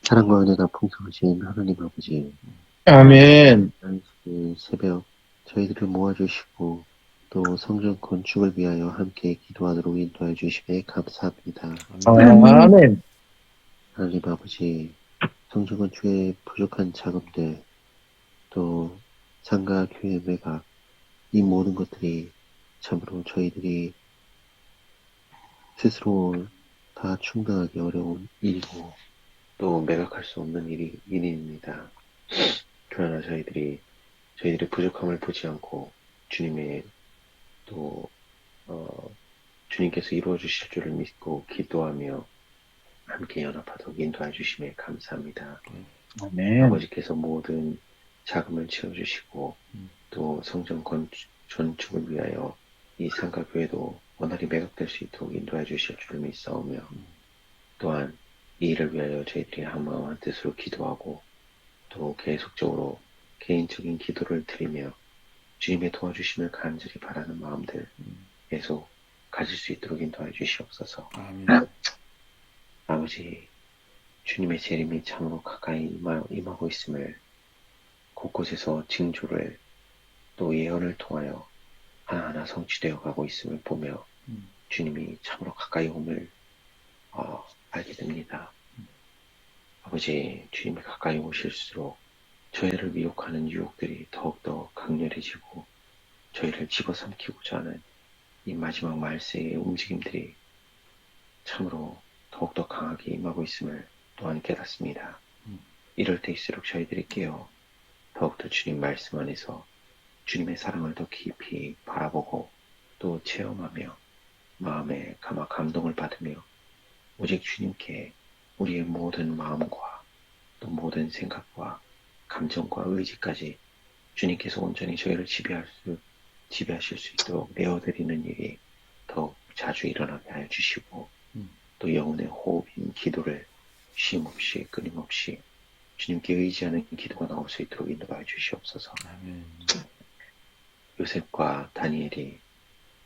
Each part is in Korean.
사랑과 은혜가 풍성하신 하나님 아버지, 아멘. 이 새벽 저희들을 모아주시고 또 성전 건축을 위하여 함께 기도하도록 인도해 주심에 감사합니다. 아멘. 하나님 아버지, 성전 건축에 부족한 자금들, 또 상가 교회 매각, 이 모든 것들이 참으로 저희들이 스스로 다 충당하기 어려운 일이고 또 매각할 수 없는 일입니다. 그러나 저희들의 부족함을 보지 않고 주님의 또 주님께서 이루어 주실 줄을 믿고 기도하며 함께 연합하도록 인도해 주심에 감사합니다. 아멘. 아버지께서 모든 자금을 채워주시고 또 성전 건축을 위하여 이 상가교회도 원활히 매각될 수 있도록 인도해 주실 줄을 믿사오며 또한 이 일을 위하여 저희들이 한마음 한뜻으로 기도하고 또 계속적으로 개인적인 기도를 드리며 주님의 도와주심을 간절히 바라는 마음들 계속 가질 수 있도록 인도해 주시옵소서. 아버지, 주님의 재림이 참으로 가까이 임하고 있음을 곳곳에서 징조를 또 예언을 통하여 하나하나 성취되어 가고 있음을 보며 주님이 참으로 가까이 om을 알게 됩니다. 아버지, 주님이 가까이 오실수록 저희를 미혹하는 유혹들이 더욱더 강렬해지고 저희를 집어삼키고자 하는 이 마지막 말세의 움직임들이 참으로 더욱더 강하게 임하고 있음을 또한 깨닫습니다. 이럴 때일수록 저희들이 깨어 더욱더 주님 말씀 안에서 주님의 사랑을 더 깊이 바라보고 또 체험하며 마음에 감동을 받으며 오직 주님께 우리의 모든 마음과 또 모든 생각과 감정과 의지까지 주님께서 온전히 저희를 지배하실 수 있도록 내어드리는 일이 더욱 자주 일어나게 하여 주시고 또 영혼의 호흡인 기도를 쉼없이 끊임없이 주님께 의지하는 기도가 나올 수 있도록 인도하여 주시옵소서. 아멘. 요셉과 다니엘이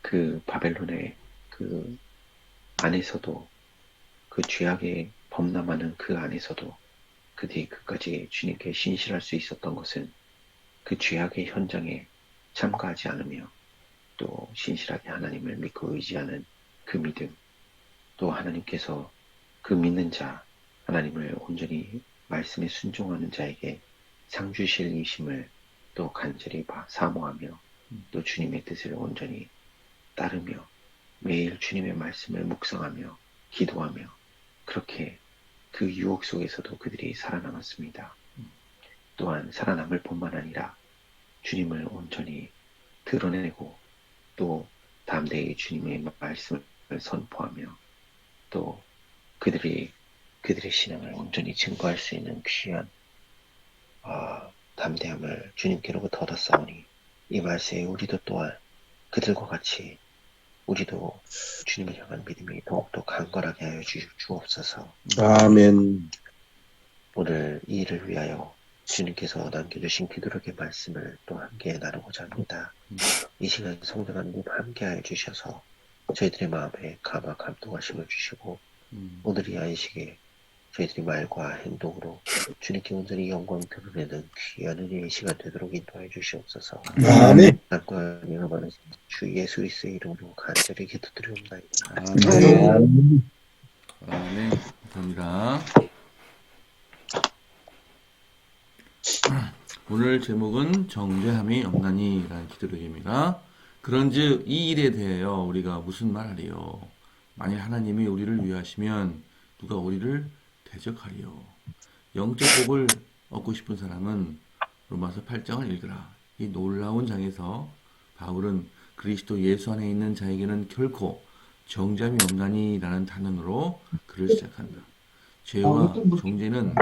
그 바벨론의 그 안에서도 그 죄악에 범람하는 그 안에서도 그들이 끝까지 주님께 신실할 수 있었던 것은 그 죄악의 현장에 참가하지 않으며 또 신실하게 하나님을 믿고 의지하는 그 믿음, 또 하나님께서 그 믿는 자, 하나님을 온전히 말씀에 순종하는 자에게 상 주실 이심을 또 간절히 사모하며 또 주님의 뜻을 온전히 따르며 매일 주님의 말씀을 묵상하며 기도하며 그렇게 그 유혹 속에서도 그들이 살아남았습니다. 또한 살아남을 뿐만 아니라 주님을 온전히 드러내고 또 담대히 주님의 말씀을 선포하며 또 그들의 신앙을 온전히 증거할 수 있는 귀한 담대함을 주님께로부터 얻었사오니 이 말세에 우리도 또한 그들과 같이 우리도 주님을 향한 믿음이 더욱더 강건하게 하여 주옵소서. 아멘. 오늘 이 일을 위하여 주님께서 남겨주신 기도록의 말씀을 또 함께 나누고자 합니다. 이 시간 성령 하나님 함께 하여 주셔서 저희들의 마음에 감동하심을 주시고 오늘 이 안식에 저희들이 말과 행동으로 주님께 온전히 영광 드러내는 귀한 은혜의 시간 되도록 인도하여 주시옵소서. 아멘. 땅과 은혜가 많으신 주 예수 그리스도의 이름으로 간절히 기도드리옵나이다. 아멘. 아멘. 감사합니다. 오늘 제목은 정죄함이 없나니라는 기도록입니다. 그런즉 이 일에 대하여 우리가 무슨 말하리요? 만일 하나님이 우리를 위하시면 누가 우리를 대적하리요? 영적 복을 얻고 싶은 사람은 로마서 8장을 읽으라. 이 놀라운 장에서 바울은 그리스도 예수 안에 있는 자에게는 결코 정죄함이 없나니라는 단언으로 글을 시작한다. 죄와 정죄는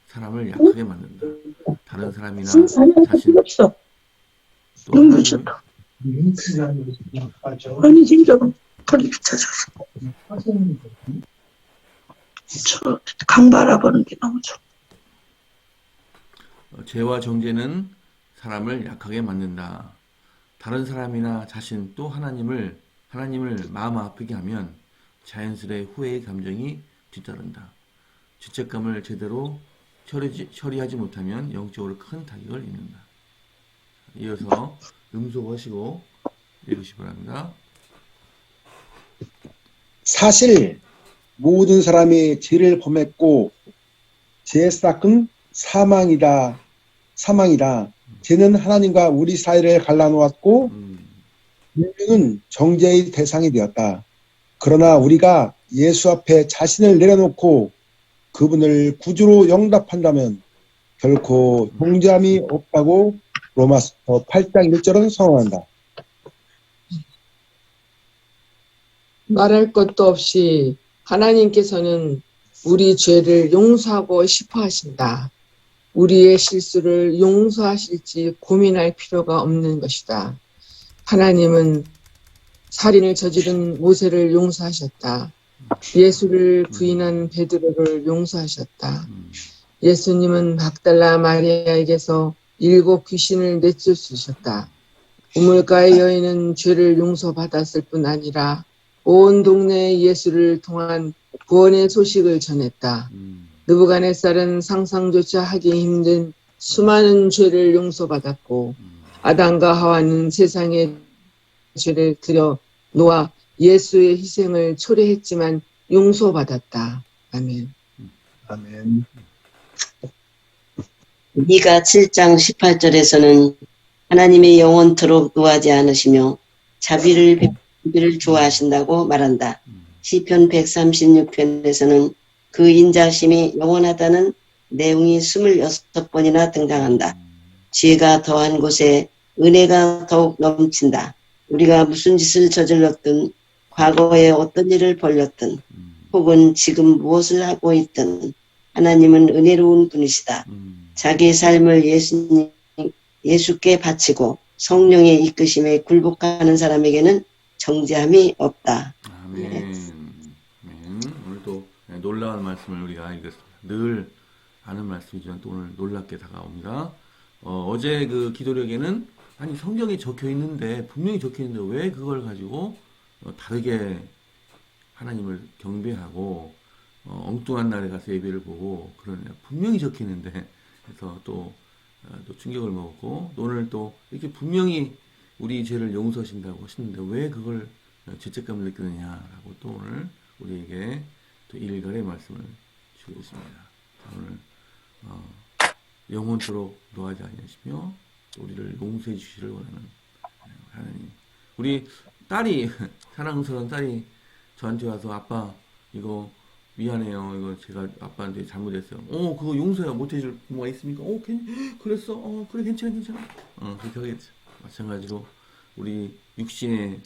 사람을 약하게 만든다. 다른 사람이나 자신 또 너무 하나님 좋다. 아니 진짜 털이 찾아서 강 바라보는 게 너무 좋아. 죄와 정죄는 사람을 약하게 만든다. 다른 사람이나 자신 또 하나님을 마음 아프게 하면 자연스레 후회의 감정이 뒤따른다. 죄책감을 제대로 처리하지 못하면 영적으로 큰 타격을 입는다. 이어서 음소거하시고 읽으시 바랍니다. 사실 모든 사람이 죄를 범했고 죄의 싹은 사망이다. 죄는 하나님과 우리 사이를 갈라놓았고 인류는 정죄의 대상이 되었다. 그러나 우리가 예수 앞에 자신을 내려놓고 그분을 구주로 영답한다면 결코 정죄함이 없다고 로마서 8장 1절은 선언한다. 말할 것도 없이 하나님께서는 우리 죄를 용서하고 싶어 하신다. 우리의 실수를 용서하실지 고민할 필요가 없는 것이다. 하나님은 살인을 저지른 모세를 용서하셨다. 예수를 부인한 베드로를 용서하셨다. 예수님은 막달라 마리아에게서 7 귀신을 내쫓으셨다. 우물가의 여인은 죄를 용서받았을 뿐 아니라 온 동네에 예수를 통한 구원의 소식을 전했다. 느부갓네살은 상상조차 하기 힘든 수많은 죄를 용서받았고 아담과 하와는 세상의 죄를 들여 놓아 예수의 희생을 초래했지만 용서받았다. 아멘. 아멘. 미가 7장 18절에서는 하나님의 영원토록 노하지 않으시며 자비를 좋아하신다고 말한다. 시편 136편에서는 그 인자심이 영원하다는 내용이 26번이나 등장한다. 지혜가 더한 곳에 은혜가 더욱 넘친다. 우리가 무슨 짓을 저질렀든 과거에 어떤 일을 벌였든 혹은 지금 무엇을 하고 있든 하나님은 은혜로운 분이시다. 자기 삶을 예수께 바치고 성령의 이끄심에 굴복하는 사람에게는 정죄함이 없다. 아멘. 아멘. 오늘도 놀라운 말씀을 우리가 읽었습니다. 늘 아는 말씀이지만 또 오늘 놀랍게 다가옵니다. 어제 그 기도력에는 아니 성경에 적혀 있는데 분명히 적혀 있는데 왜 그걸 가지고 다르게 하나님을 경배하고 엉뚱한 날에 가서 예배를 보고 그러냐 분명히 적혀 있는데 그래서 또 충격을 먹었고 오늘 또 이렇게 분명히 우리 죄를 용서하신다고 하시는데 왜 그걸 죄책감을 느끼느냐라고 또 오늘 우리에게 또 일갈의 말씀을 주고 있습니다. 오늘 영원토록 노하지 아니하시며 우리를 용서해 주시를 원하는 하나님. 우리 딸이 사랑스러운 딸이 저한테 와서 아빠 이거 미안해요. 이거 제가 아빠한테 잘못했어요. 그거 용서야 못해줄 부모가 있습니까? 그랬어. 그래 괜찮아. 그렇게 하겠죠. 마찬가지로 우리 육신의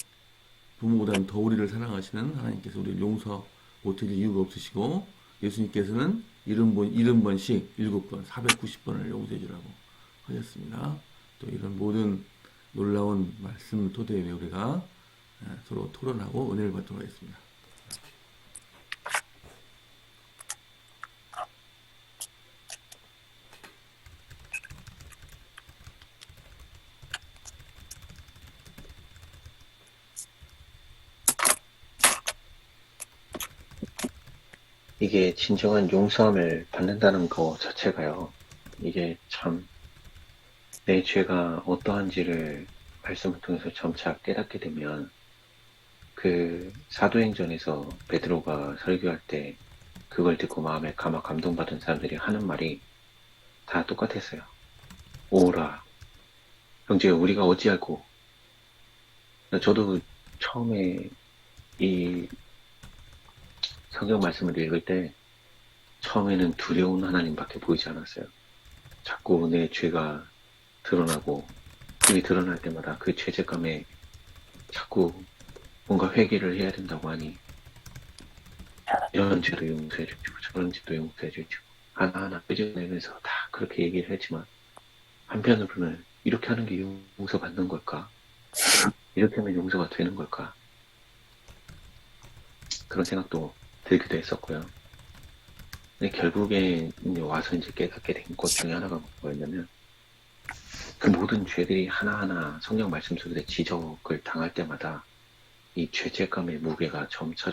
부모보다는 더 우리를 사랑하시는 하나님께서 우리를 용서 못해줄 이유가 없으시고 예수님께서는 70번씩 7번 490번을 용서해 주라고 하셨습니다. 또 이런 모든 놀라운 말씀 토대에 우리가 서로 토론하고 은혜를 받도록 하겠습니다. 이게 진정한 용서함을 받는다는 거 자체가요. 이게 참 내 죄가 어떠한지를 말씀을 통해서 점차 깨닫게 되면 그 사도행전에서 베드로가 설교할 때 그걸 듣고 마음에 감동받은 사람들이 하는 말이 다 똑같았어요. 오라 형제 우리가 어찌할꼬. 저도 처음에 이 성경 말씀을 읽을 때 처음에는 두려운 하나님밖에 보이지 않았어요. 자꾸 내 죄가 드러나고 이미 드러날 때마다 그 죄책감에 자꾸 뭔가 회개를 해야 된다고 하니 이런 죄도 용서해 주시고 저런 죄도 용서해 주시고 하나하나 끄집어내면서 다 그렇게 얘기를 했지만 한편으로는 이렇게 하는 게 용서받는 걸까? 이렇게 하면 용서가 되는 걸까? 그런 생각도 들기도 했었고요. 근데 결국에 와서 이제 깨닫게 된 것 중에 하나가 뭐였냐면 그 모든 죄들이 하나하나 성경 말씀 속에 지적을 당할 때마다 이 죄책감의 무게가 점차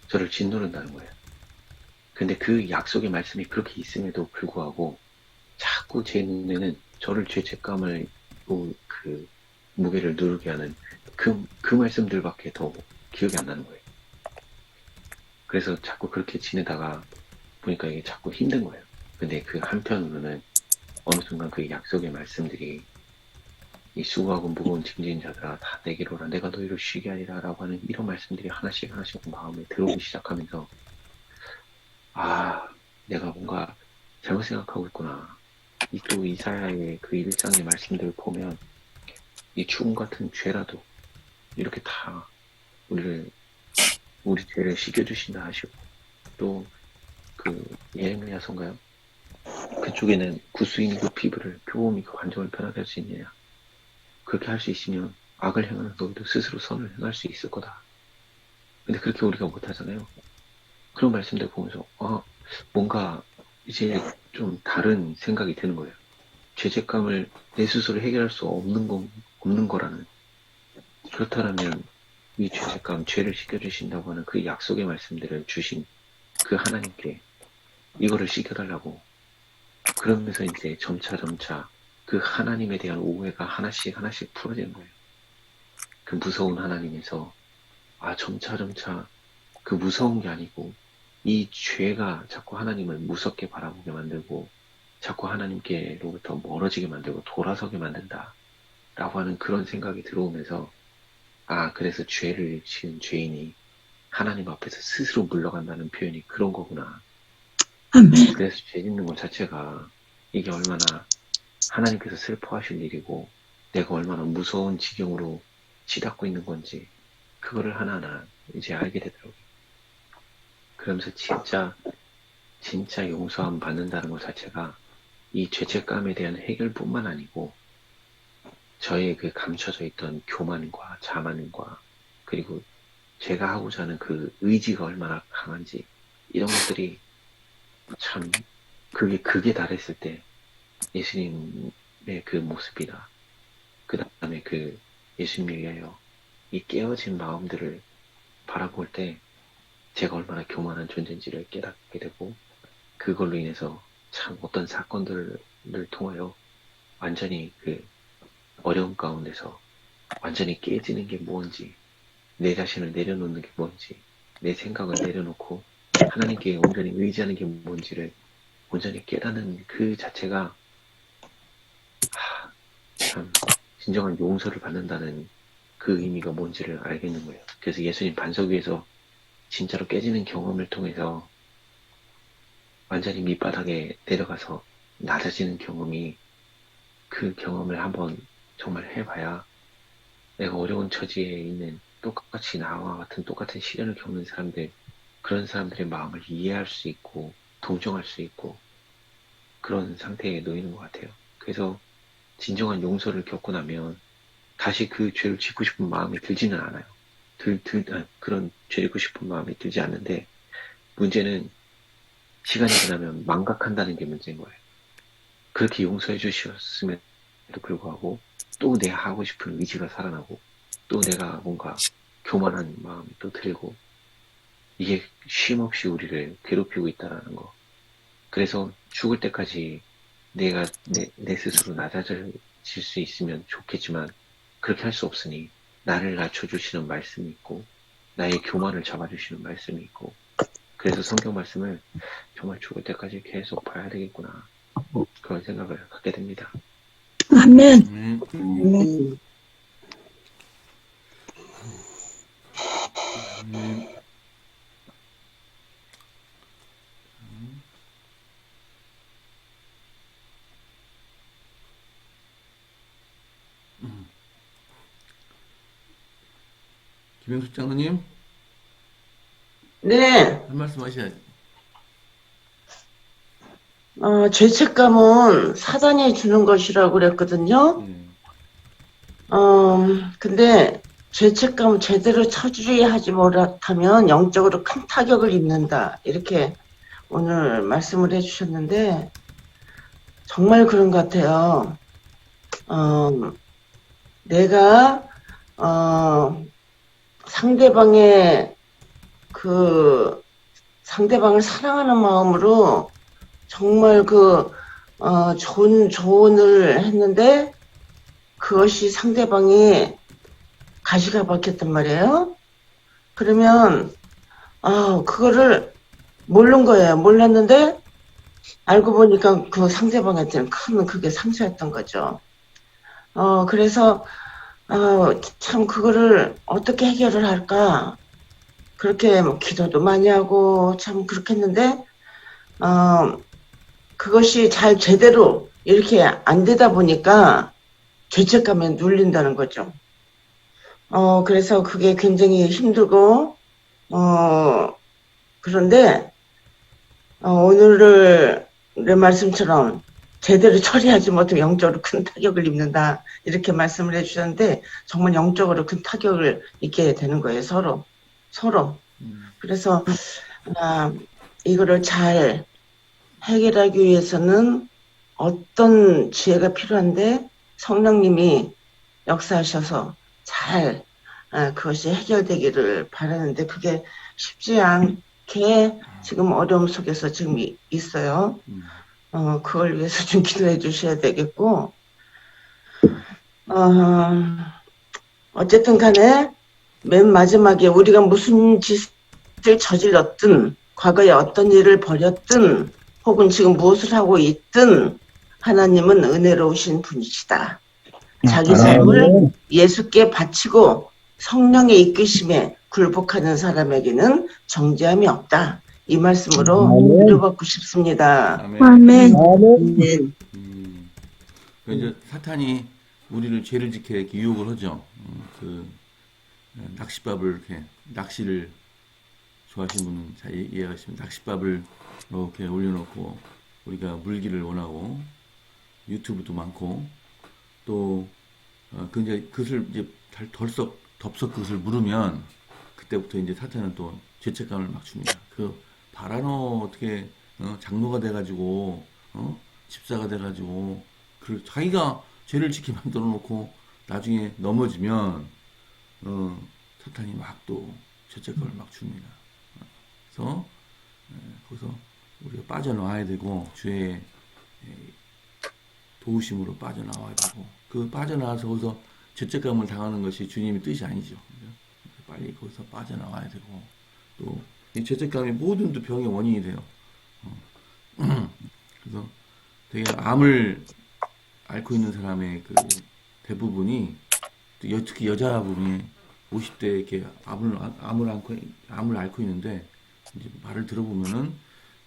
저를 짓누른다는 거예요. 근데 그 약속의 말씀이 그렇게 있음에도 불구하고 자꾸 제 눈에는 저를 죄책감을 그 무게를 누르게 하는 그 말씀들밖에 더 기억이 안 나는 거예요. 그래서 자꾸 그렇게 지내다가 보니까 이게 자꾸 힘든 거예요. 근데 그 한편으로는 어느 순간 그 약속의 말씀들이 이 수고하고 무거운 짐진 자들아 다 내게로 오라 내가 너희를 쉬게 하리라 라고 하는 이런 말씀들이 하나씩 마음에 들어오기 시작하면서 아 내가 뭔가 잘못 생각하고 있구나. 이 또 이사야의 그 일상의 말씀들을 보면 이 죽음 같은 죄라도 이렇게 다 우리 죄를 씻겨주신다 하시고 또 그 예레미야서인가요? 그쪽에는 구수인이 그 피부를 교홈이 그 관정을 편하게 할 수 있느냐. 그렇게 할 수 있으면 악을 행하는 너희도 스스로 선을 행할 수 있을 거다. 근데 그렇게 우리가 못하잖아요. 그런 말씀들 보면서 뭔가 이제 좀 다른 생각이 드는 거예요. 죄책감을 내 스스로 해결할 수 없는 거라는. 그렇다면 이 죄책감, 죄를 씻겨주신다고 하는 그 약속의 말씀들을 주신 그 하나님께 이거를 씻겨달라고. 그러면서 이제 점차 그 하나님에 대한 오해가 하나씩 풀어지는 거예요. 그 무서운 하나님에서 점차 그 무서운 게 아니고 이 죄가 자꾸 하나님을 무섭게 바라보게 만들고 자꾸 하나님께로부터 멀어지게 만들고 돌아서게 만든다 라고 하는 그런 생각이 들어오면서 그래서 죄를 지은 죄인이 하나님 앞에서 스스로 물러간다는 표현이 그런 거구나. 아멘. 그래서 죄 짓는 것 자체가 이게 얼마나 하나님께서 슬퍼하실 일이고 내가 얼마나 무서운 지경으로 치닫고 있는 건지 그거를 하나하나 이제 알게 되더라고요. 그러면서 진짜 용서함 받는다는 것 자체가 이 죄책감에 대한 해결뿐만 아니고 저의 그 감춰져 있던 교만과 자만과 그리고 제가 하고자 하는 그 의지가 얼마나 강한지 이런 것들이 참 극에 달했을 때 예수님의 그 모습이나 그 다음에 그 예수님에 의하여 이 깨어진 마음들을 바라볼 때 제가 얼마나 교만한 존재인지를 깨닫게 되고 그걸로 인해서 참 어떤 사건들을 통하여 완전히 그 어려움 가운데서 완전히 깨지는 게 뭔지 내 자신을 내려놓는 게 뭔지 내 생각을 내려놓고 하나님께 온전히 의지하는 게 뭔지를 온전히 깨닫는 그 자체가 참 진정한 용서를 받는다는 그 의미가 뭔지를 알겠는 거예요. 그래서 예수님 반석 위에서 진짜로 깨지는 경험을 통해서 완전히 밑바닥에 내려가서 낮아지는 경험이 그 경험을 한번 정말 해봐야 내가 어려운 처지에 있는 똑같이 나와 같은 똑같은 시련을 겪는 사람들 그런 사람들의 마음을 이해할 수 있고 동정할 수 있고 그런 상태에 놓이는 것 같아요. 그래서 진정한 용서를 겪고 나면 다시 그 죄를 짓고 싶은 마음이 들지는 않아요. 그런 죄 짓고 싶은 마음이 들지 않는데 문제는 시간이 지나면 망각한다는 게 문제인 거예요. 그렇게 용서해 주셨음에도 불구하고 또 내가 하고 싶은 의지가 살아나고 또 내가 뭔가 교만한 마음이 또 들고 이게 쉼없이 우리를 괴롭히고 있다는 거. 그래서 죽을 때까지 내가 내 스스로 낮아질 수 있으면 좋겠지만 그렇게 할 수 없으니 나를 낮춰주시는 말씀이 있고 나의 교만을 잡아주시는 말씀이 있고 그래서 성경 말씀을 정말 죽을 때까지 계속 봐야 되겠구나 그런 생각을 갖게 됩니다. 아멘. 김영숙 장로님 네, 한 말씀 하셔야지. 죄책감은 사단이 주는 것이라고 그랬거든요. 근데 죄책감을 제대로 처리하지 못하면 영적으로 큰 타격을 입는다. 이렇게 오늘 말씀을 해주셨는데 정말 그런 것 같아요. 내가 상대방의 그 상대방을 사랑하는 마음으로 정말 좋은 조언을 했는데 그것이 상대방이 가시가 박혔단 말이에요. 그러면, 그거를 모른 거예요. 몰랐는데 알고 보니까 그 상대방한테는 그게 상처였던 거죠. 그래서, 참 그거를 어떻게 해결을 할까? 그렇게 뭐 기도도 많이 하고 참 그렇게 했는데, 그것이 잘 제대로 이렇게 안 되다 보니까 죄책감에 눌린다는 거죠. 그래서 그게 굉장히 힘들고, 그런데, 오늘의 말씀처럼 제대로 처리하지 못하면 영적으로 큰 타격을 입는다. 이렇게 말씀을 해주셨는데, 정말 영적으로 큰 타격을 입게 되는 거예요, 서로. 그래서, 이거를 잘 해결하기 위해서는 어떤 지혜가 필요한데, 성령님이 역사하셔서 잘 그것이 해결되기를 바라는데 그게 쉽지 않게 지금 어려움 속에서 지금 있어요. 그걸 위해서 좀 기도해 주셔야 되겠고 어쨌든 간에 맨 마지막에 우리가 무슨 짓을 저질렀든 과거에 어떤 일을 벌였든 혹은 지금 무엇을 하고 있든 하나님은 은혜로우신 분이시다. 자기 삶을 예수께 바치고 성령의 이끄심에 굴복하는 사람에게는 정죄함이 없다. 이 말씀으로 위로받고 싶습니다. 아멘. 이제 사탄이 우리를 죄를 짓게 이렇게 유혹을 하죠. 낚싯밥을 이렇게 낚시를 좋아하시는 분은 잘 이해하시면 낚싯밥을 이렇게 올려놓고 우리가 물기를 원하고 유튜브도 많고 또 이제 그것을 이제 덥석 그것을 물으면 그때부터 이제 사탄은 또 죄책감을 막 줍니다. 바라노 어떻게 장로가 돼가지고 집사가 돼가지고 자기가 죄를 짓게 만들어 놓고 나중에 넘어지면 사탄이 막 또 죄책감을 막 줍니다. 그래서 거기서 우리가 빠져나와야 되고 주의 도우심으로 빠져나와야 되고 빠져나와서 거기서 죄책감을 당하는 것이 주님의 뜻이 아니죠. 빨리 거기서 빠져나와야 되고 또 이 죄책감이 모든 병의 원인이 돼요. 그래서 되게 암을 앓고 있는 사람의 대부분이 특히 여자분이 50대에 이렇게 암을 앓고 있는데 이제 말을 들어보면은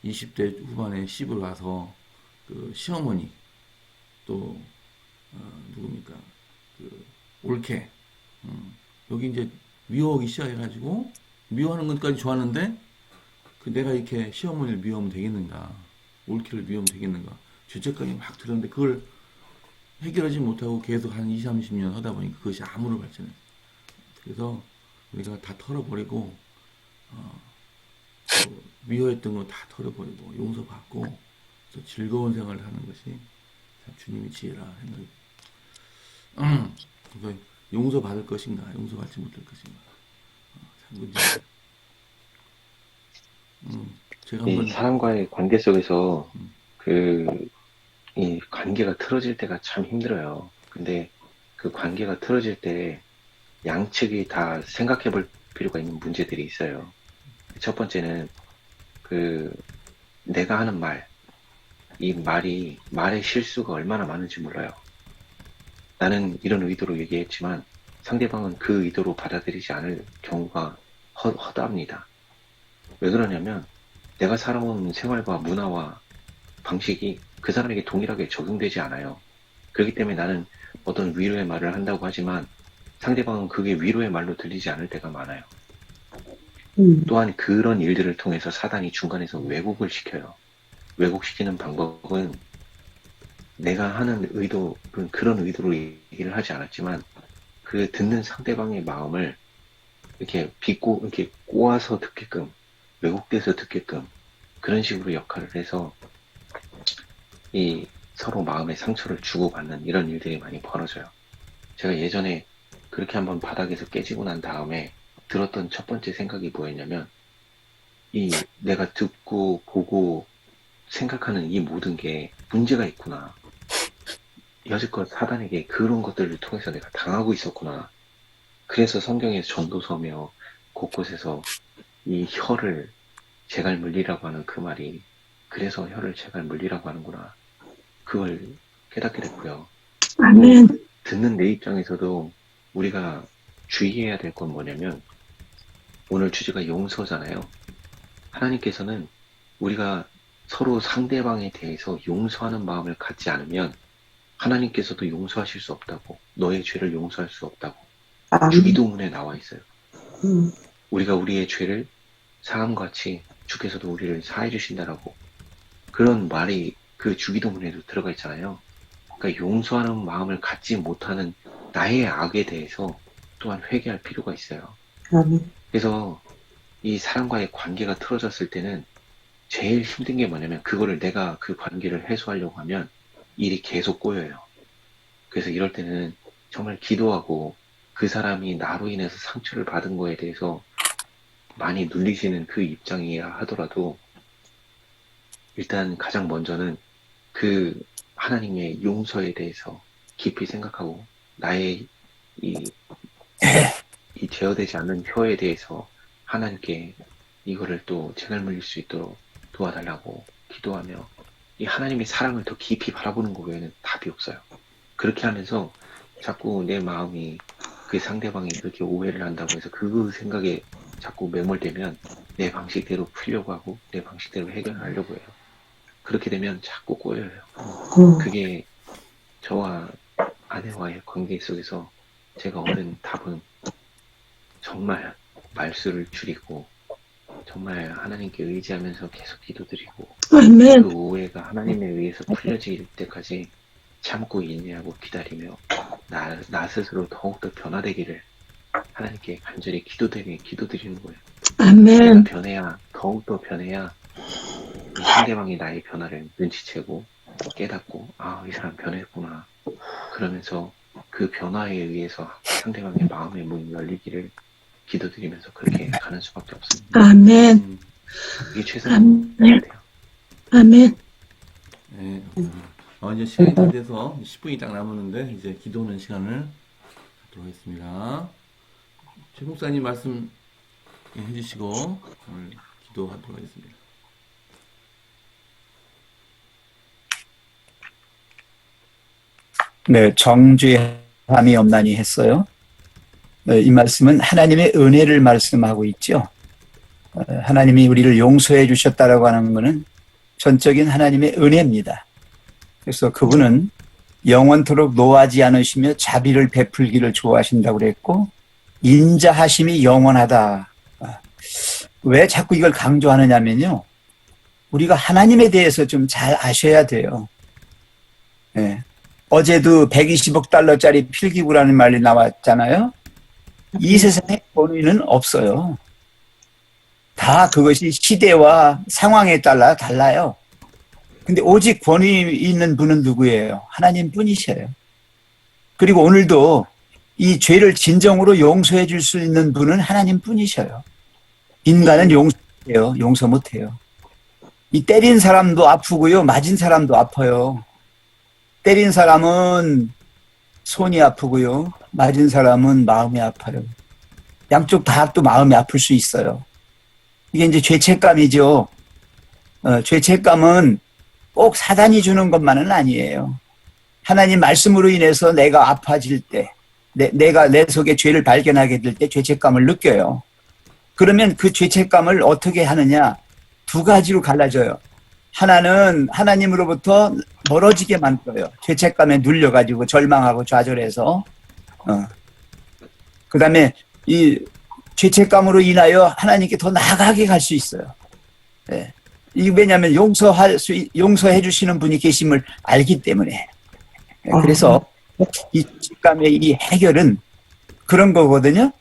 20대 후반에 시집을 와서 시어머니 또 누굽니까 올케 여기 이제 미워하기 시작해가지고 미워하는 것까지 좋았는데 내가 이렇게 시어머니를 미워하면 되겠는가 올케를 미워하면 되겠는가 죄책감이 막 들었는데 그걸 해결하지 못하고 계속 한 20, 30년 하다 보니까 그것이 암으로 발전해요. 그래서 우리가 다 털어버리고 미워했던 거 다 털어버리고 용서받고 그래서 즐거운 생활을 하는 것이 참 주님의 지혜라 생각이. 그래서 용서받을 것인가 용서받지 못할 것인가 참 문제. 제가 한번 사람과의 관계 속에서 이 관계가 틀어질 때가 참 힘들어요. 근데 그 관계가 틀어질 때 양측이 다 생각해 볼 필요가 있는 문제들이 있어요. 첫 번째는 내가 하는 이 말의 실수가 얼마나 많은지 몰라요. 나는 이런 의도로 얘기했지만 상대방은 그 의도로 받아들이지 않을 경우가 허다합니다. 왜 그러냐면 내가 살아온 생활과 문화와 방식이 그 사람에게 동일하게 적용되지 않아요. 그렇기 때문에 나는 어떤 위로의 말을 한다고 하지만 상대방은 그게 위로의 말로 들리지 않을 때가 많아요. 또한 그런 일들을 통해서 사단이 중간에서 왜곡을 시켜요. 왜곡시키는 방법은 내가 하는 그런 의도로 얘기를 하지 않았지만 듣는 상대방의 마음을 이렇게 이렇게 꼬아서 듣게끔 왜곡돼서 듣게끔 그런 식으로 역할을 해서 이 서로 마음의 상처를 주고받는 이런 일들이 많이 벌어져요. 제가 예전에 그렇게 한번 바닥에서 깨지고 난 다음에 들었던 첫 번째 생각이 뭐였냐면 내가 듣고 보고 생각하는 이 모든 게 문제가 있구나. 여지껏 사단에게 그런 것들을 통해서 내가 당하고 있었구나. 그래서 성경에서 전도서며 곳곳에서 이 혀를 제갈 물리라고 하는 그 말이 그래서 혀를 제갈 물리라고 하는구나. 그걸 깨닫게 됐고요. 아멘. 듣는 내 입장에서도 우리가 주의해야 될 건 뭐냐면 오늘 주제가 용서잖아요. 하나님께서는 우리가 서로 상대방에 대해서 용서하는 마음을 갖지 않으면 하나님께서도 용서하실 수 없다고, 너의 죄를 용서할 수 없다고 주기도문에 나와 있어요. 우리가 우리의 죄를 사함과 같이 주께서도 우리를 사해 주신다라고 그런 말이 그 주기도문에도 들어가 있잖아요. 그러니까 용서하는 마음을 갖지 못하는 나의 악에 대해서 또한 회개할 필요가 있어요. 그래서 이 사람과의 관계가 틀어졌을 때는 제일 힘든 게 뭐냐면 그거를 내가 그 관계를 해소하려고 하면 일이 계속 꼬여요. 그래서 이럴 때는 정말 기도하고 그 사람이 나로 인해서 상처를 받은 거에 대해서 많이 눌리시는 그 입장이야 하더라도 일단 가장 먼저는 그 하나님의 용서에 대해서 깊이 생각하고 나의 이 제어되지 않는 혀에 대해서 하나님께 이거를 또 제갈 물릴 수 있도록 도와달라고 기도하며 이 하나님의 사랑을 더 깊이 바라보는 것 외에는 답이 없어요. 그렇게 하면서 자꾸 내 마음이 그 상대방이 그렇게 오해를 한다고 해서 그 생각에 자꾸 매몰되면 내 방식대로 풀려고 하고 내 방식대로 해결하려고 해요. 그렇게 되면 자꾸 꼬여요. 그게 저와 아내와의 관계 속에서 제가 얻은 답은 정말 말수를 줄이고 정말 하나님께 의지하면서 계속 기도드리고 아멘. 그 오해가 하나님에 의해서 풀려질 때까지 참고 인내하고 기다리며 나 스스로 더욱더 변화되기를 하나님께 간절히 기도드리는 거예요. 아멘. 내가 변해야 더욱더 변해야 이 상대방이 나의 변화를 눈치채고 깨닫고 이 사람 변했구나 그러면서 그 변화에 의해서 상대방의 마음의 문이 열리기를 기도드리면서 그렇게 가는 수밖에 없습니다. 아멘. 이게 최선인 것 같아요. 아멘. 네. 이제 시간이 다 돼서 10분이 딱 남았는데 이제 기도하는 시간을 갖도록 하겠습니다. 최 목사님 말씀 해주시고 오늘 기도하도록 하겠습니다. 네, 정죄함이 없나니 했어요. 이 말씀은 하나님의 은혜를 말씀하고 있죠. 하나님이 우리를 용서해 주셨다라고 하는 것은 전적인 하나님의 은혜입니다. 그래서 그분은 영원토록 노하지 않으시며 자비를 베풀기를 좋아하신다고 그랬고 인자하심이 영원하다. 왜 자꾸 이걸 강조하느냐면요. 우리가 하나님에 대해서 좀 잘 아셔야 돼요. 네. 어제도 120억 달러짜리 필기구라는 말이 나왔잖아요. 이 세상에 권위는 없어요. 다 그것이 시대와 상황에 따라 달라요. 근데 오직 권위 있는 분은 누구예요? 하나님 뿐이셔요. 그리고 오늘도 이 죄를 진정으로 용서해 줄 수 있는 분은 하나님 뿐이셔요. 인간은 용서 못해요. 이 때린 사람도 아프고요. 맞은 사람도 아파요. 때린 사람은 손이 아프고요. 맞은 사람은 마음이 아파요. 양쪽 다 또 마음이 아플 수 있어요. 이게 이제 죄책감이죠. 죄책감은 꼭 사단이 주는 것만은 아니에요. 하나님 말씀으로 인해서 내가 아파질 때, 내가 내 속에 죄를 발견하게 될 때 죄책감을 느껴요. 그러면 그 죄책감을 어떻게 하느냐? 두 가지로 갈라져요. 하나는 하나님으로부터 멀어지게 만들어요. 죄책감에 눌려가지고 절망하고 좌절해서. 그 다음에 이 죄책감으로 인하여 하나님께 더 나아가게 갈 수 있어요. 네. 이게 왜냐하면 용서해 주시는 분이 계심을 알기 때문에. 그래서 이 죄책감의 이 해결은 그런 거거든요.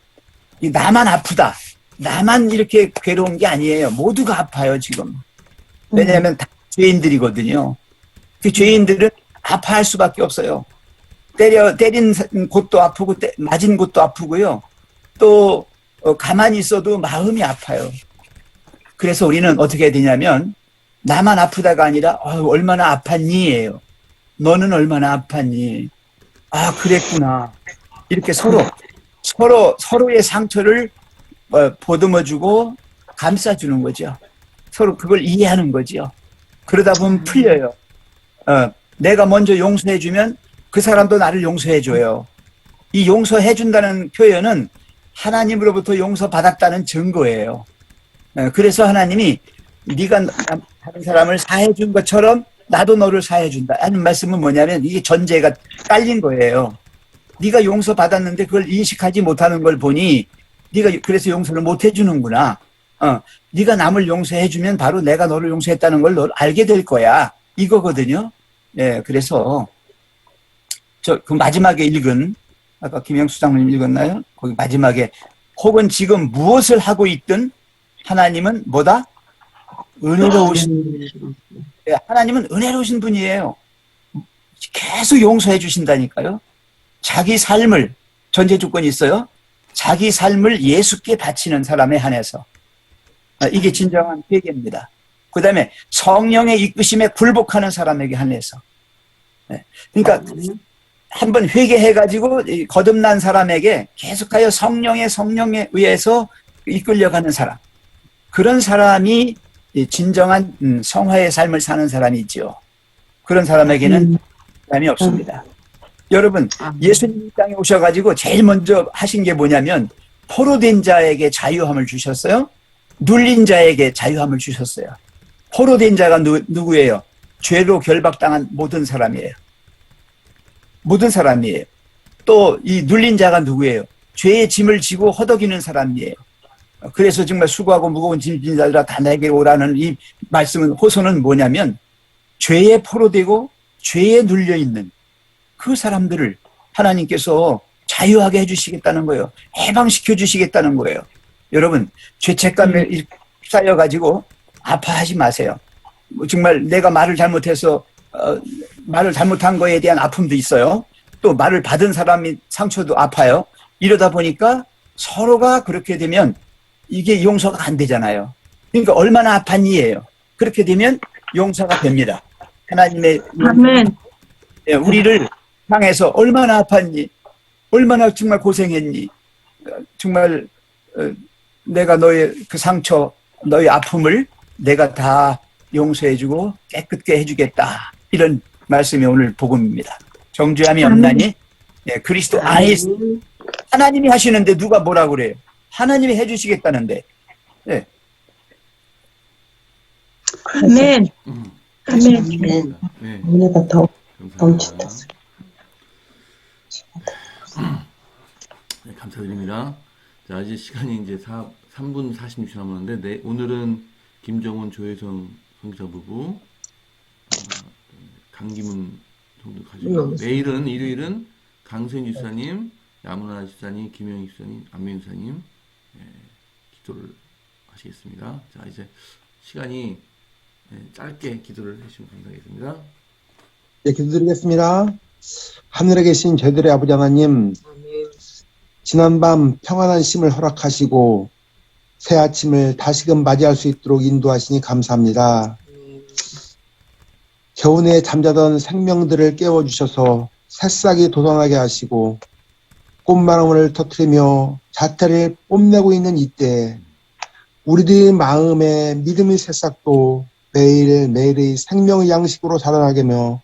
나만 아프다. 나만 이렇게 괴로운 게 아니에요. 모두가 아파요, 지금. 왜냐하면 다 죄인들이거든요. 그 죄인들은 아파할 수밖에 없어요. 때린 곳도 아프고, 맞은 곳도 아프고요. 또, 가만히 있어도 마음이 아파요. 그래서 우리는 어떻게 해야 되냐면 나만 아프다가 아니라 얼마나 아팠니예요. 너는 얼마나 아팠니? 아, 그랬구나. 이렇게 서로의 상처를 보듬어주고 감싸주는 거죠. 서로 그걸 이해하는 거죠. 그러다 보면 풀려요. 내가 먼저 용서해주면 그 사람도 나를 용서해줘요. 이 용서해준다는 표현은 하나님으로부터 용서받았다는 증거예요. 그래서 하나님이 네가 다른 사람을 사해준 것처럼 나도 너를 사해준다 하는 말씀은 뭐냐면 이게 전제가 깔린 거예요. 네가 용서받았는데 그걸 인식하지 못하는 걸 보니 네가 그래서 용서를 못 해주는구나. 네가 남을 용서해주면 바로 내가 너를 용서했다는 걸 너 알게 될 거야. 이거거든요. 예, 그래서 그 마지막에 읽은 아까 김영수 장로님 읽었나요? 거기 마지막에 혹은 지금 무엇을 하고 있든 하나님은 뭐다? 은혜로우신, 하나님은 은혜로우신 분이에요. 계속 용서해 주신다니까요. 자기 삶을, 전제 조건이 있어요. 자기 삶을 예수께 바치는 사람에 한해서. 이게 진정한 회개입니다. 그 다음에 성령의 이끄심에 굴복하는 사람에게 한해서. 그러니까 한번 회개해가지고 거듭난 사람에게 계속하여 성령에 의해서 이끌려가는 사람. 그런 사람이 진정한 성화의 삶을 사는 사람이죠. 그런 사람에게는 부담이 없습니다. 여러분, 예수님 이 땅에 오셔가지고 제일 먼저 하신 게 뭐냐면 포로된 자에게 자유함을 주셨어요. 눌린 자에게 자유함을 주셨어요. 포로된 자가 누구예요? 죄로 결박당한 모든 사람이에요. 모든 사람이에요. 또 이 눌린 자가 누구예요? 죄의 짐을 지고 허덕이는 사람이에요. 그래서 정말 수고하고 무거운 짐 진 자들아 다 내게 오라는 이 말씀은 호소는 뭐냐면 죄에 포로되고 죄에 눌려있는 그 사람들을 하나님께서 자유하게 해주시겠다는 거예요. 해방시켜 주시겠다는 거예요. 여러분, 죄책감에 쌓여가지고 아파하지 마세요. 정말 내가 말을 잘못해서 말을 잘못한 거에 대한 아픔도 있어요. 또 말을 받은 사람이 상처도 아파요. 이러다 보니까 서로가 그렇게 되면 이게 용서가 안 되잖아요. 그러니까 얼마나 아팠니예요. 그렇게 되면 용서가 됩니다. 하나님의 아멘. 우리를 향해서 얼마나 아팠니? 얼마나 정말 고생했니? 정말 내가 너의 그 상처, 너의 아픔을 내가 다 용서해주고 깨끗게 해주겠다. 이런 말씀이 오늘 복음입니다. 정죄함이 없나니 그리스도 안에 하나님이 하시는데 누가 뭐라 그래요? 하나님이 해주시겠다는데. 네. 아멘. 아멘. 네. 은혜가 더 감사합니다. 네, 감사드립니다. 자, 이제 시간이 이제 3분 46초 남았는데, 오늘은 김정훈, 조혜성 선교사 부부, 강기문 정도 가지고, 내일은, 일요일은 강세인 집사님, 야문화 집사님, 김영희 집사님, 안명 집사님, 기도를 하시겠습니다. 자, 이제 시간이 짧게 기도를 해주시면 감사하겠습니다. 네, 기도드리겠습니다. 하늘에 계신 저희들의 아버지 하나님, 지난밤 평안한 쉼을 허락하시고 새 아침을 다시금 맞이할 수 있도록 인도하시니 감사합니다. 겨우내 잠자던 생명들을 깨워주셔서 새싹이 돋아나게 하시고 꽃마름을 터뜨리며 자태를 뽐내고 있는 이때 우리들의 마음에 믿음의 새싹도 매일매일의 생명의 양식으로 자라나게 하며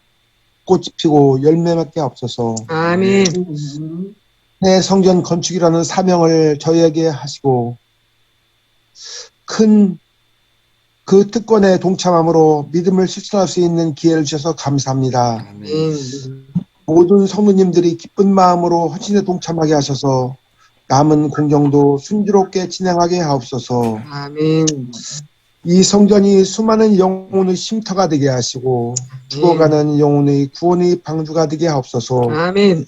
꽃이 피고 열매 맺게 없어서 아멘. 새 성전 건축이라는 사명을 저희에게 하시고 큰 그 특권에 동참함으로 믿음을 실천할 수 있는 기회를 주셔서 감사합니다. 모든 성도님들이 기쁜 마음으로 헌신에 동참하게 하셔서 남은 공정도 순조롭게 진행하게 하옵소서. 아멘. 이 성전이 수많은 영혼의 쉼터가 되게 하시고 죽어가는 영혼의 구원의 방주가 되게 하옵소서. 아멘.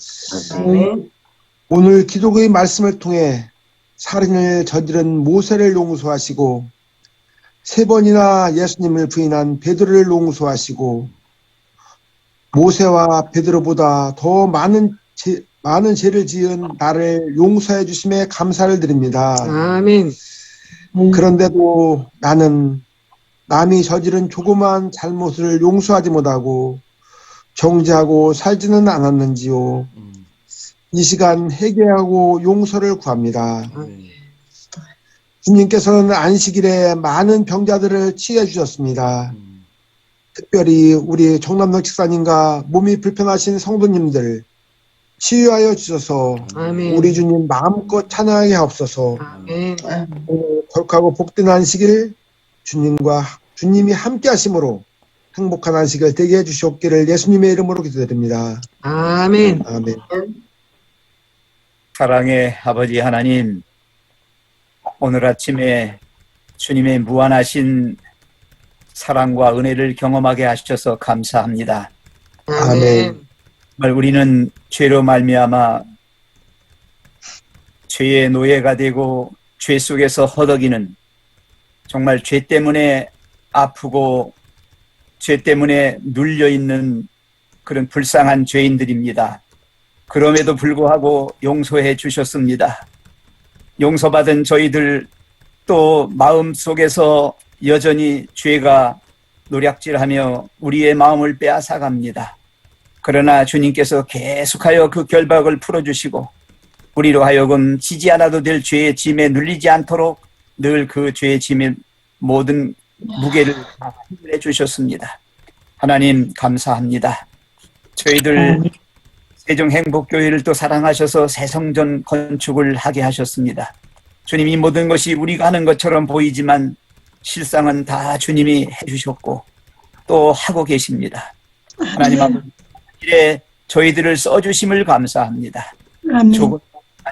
오늘 기독의 말씀을 통해 살인을 저지른 모세를 용서하시고 3번이나 예수님을 부인한 베드로를 용서하시고 모세와 베드로보다 더 많은 죄를 지은 나를 용서해 주심에 감사를 드립니다. 아멘. 그런데도 나는 남이 저지른 조그마한 잘못을 용서하지 못하고 정죄하고 살지는 않았는지요. 이 시간 회개하고 용서를 구합니다. 주님께서는 안식일에 많은 병자들을 치유해 주셨습니다. 특별히 우리 정남덕 집사님과 몸이 불편하신 성도님들 치유하여 주셔서 아멘. 우리 주님 마음껏 찬양하게 하옵소서. 아멘. 오늘 거룩하고 복된 안식일 주님이 함께 하심으로 행복한 안식일 되게 해주시옵기를 예수님의 이름으로 기도드립니다. 아멘. 아멘. 사랑의 아버지 하나님, 오늘 아침에 주님의 무한하신 사랑과 은혜를 경험하게 하셔서 감사합니다. 아멘. 정말 우리는 죄로 말미암아 죄의 노예가 되고 죄 속에서 허덕이는, 정말 죄 때문에 아프고 죄 때문에 눌려있는 그런 불쌍한 죄인들입니다. 그럼에도 불구하고 용서해 주셨습니다. 용서받은 저희들, 또 마음속에서 여전히 죄가 노략질하며 우리의 마음을 빼앗아갑니다. 그러나 주님께서 계속하여 그 결박을 풀어주시고 우리로 하여금 지지 않아도 될 죄의 짐에 눌리지 않도록 늘 그 죄의 짐의 모든 무게를 해 주셨습니다. 하나님 감사합니다. 저희들 세종행복교회를 또 사랑하셔서 새성전 건축을 하게 하셨습니다. 주님, 이 모든 것이 우리가 하는 것처럼 보이지만 실상은 다 주님이 해주셨고 또 하고 계십니다. 하나님 아버지, 일에 저희들을 써주심을 감사합니다. 아멘. 조금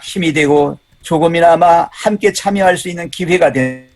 힘이 되고 조금이나마 함께 참여할 수 있는 기회가 된